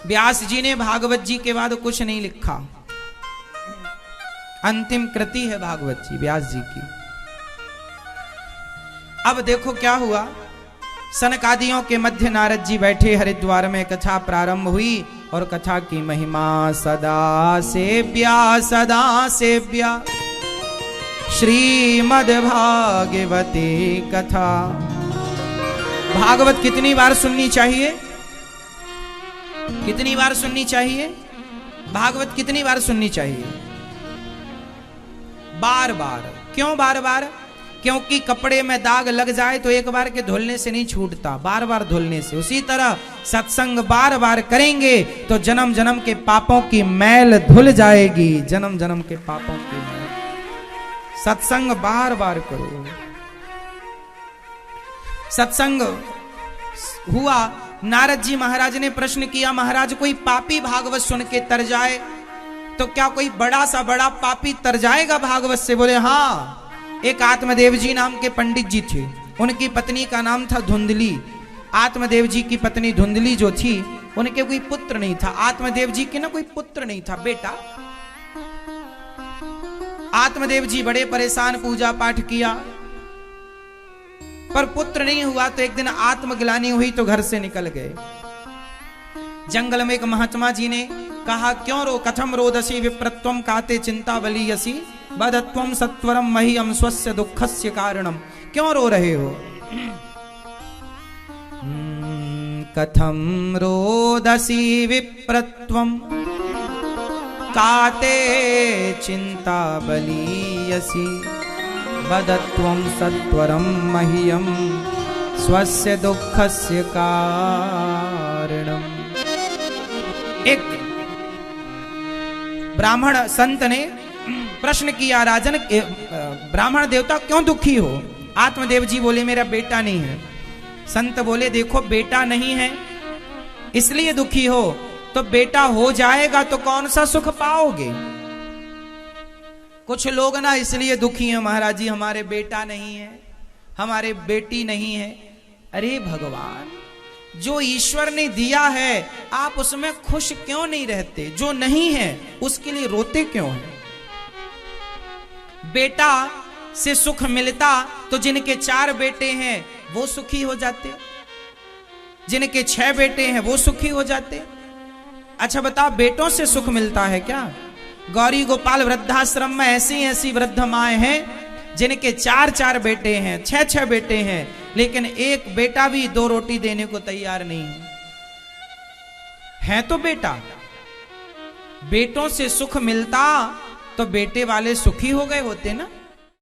व्यास जी ने भागवत जी के बाद कुछ नहीं लिखा, अंतिम कृति है भागवत जी व्यास जी की। अब देखो क्या हुआ, सनकादियों के मध्य नारद जी बैठे हरिद्वार में, कथा प्रारंभ हुई और कथा की महिमा सदा सेव्या श्रीमद् भागवते कथा। भागवत कितनी बार सुननी चाहिए? कितनी बार सुननी चाहिए? भागवत कितनी बार सुननी चाहिए? बार बार। क्यों बार बार? क्योंकि कपड़े में दाग लग जाए तो एक बार के धुलने से नहीं छूटता, बार बार धुलने से। उसी तरह सत्संग बार बार करेंगे तो जन्म जन्म के पापों की मैल धुल जाएगी, जन्म जन्म के पापों की मैल। सत्संग बार बार करो। सत्संग हुआ, नारद जी महाराज ने प्रश्न किया, महाराज कोई पापी भागवत सुन के तर जाए तो क्या कोई बड़ा सा बड़ा पापी तर जाएगा भागवत से? बोले हाँ। एक आत्मदेव जी नाम के पंडित जी थे, उनकी पत्नी का नाम था धुंधली। आत्मदेव जी की पत्नी धुंधली जो थी, उनके कोई पुत्र नहीं था। आत्मदेव जी के ना कोई पुत्र नहीं था, बेटा। आत्मदेव जी बड़े परेशान, पूजा पाठ किया पर पुत्र नहीं हुआ। तो एक दिन आत्मग्लानि हुई तो घर से निकल गए। जंगल में एक महात्मा जी ने कहा, क्यों रो कथम रोदसी विप्रत्वम काते चिंता बलीयसी बदत्वम सत्वरम मह्यम स्वस्य दुःखस्य कारणम। क्यों रो रहे हो? कथम रोदसी विप्रत्वम काते चिंता बलीयसी बदत्वं सत्वरं मह्यं स्वस्य दुःखस्य कारणम। एक ब्राह्मण संत ने प्रश्न किया, राजन ब्राह्मण देवता क्यों दुखी हो? आत्मदेव जी बोले मेरा बेटा नहीं है। संत बोले देखो बेटा नहीं है इसलिए दुखी हो, तो बेटा हो जाएगा तो कौन सा सुख पाओगे? कुछ लोग ना इसलिए दुखी हैं, महाराज जी हमारे बेटा नहीं है, हमारे बेटी नहीं है। अरे भगवान, जो ईश्वर ने दिया है आप उसमें खुश क्यों नहीं रहते? जो नहीं है उसके लिए रोते क्यों हैं? बेटा से सुख मिलता तो जिनके 4 बेटे हैं वो सुखी हो जाते, जिनके 6 बेटे हैं वो सुखी हो जाते। अच्छा बताओ, बेटों से सुख मिलता है क्या? गौरी गोपाल वृद्धाश्रम में ऐसी ऐसी वृद्ध माएं हैं जिनके 4 बेटे हैं, 6 बेटे हैं, लेकिन एक बेटा भी 2 रोटी देने को तैयार नहीं है तो बेटा। बेटों से सुख मिलता तो बेटे वाले सुखी हो गए होते ना।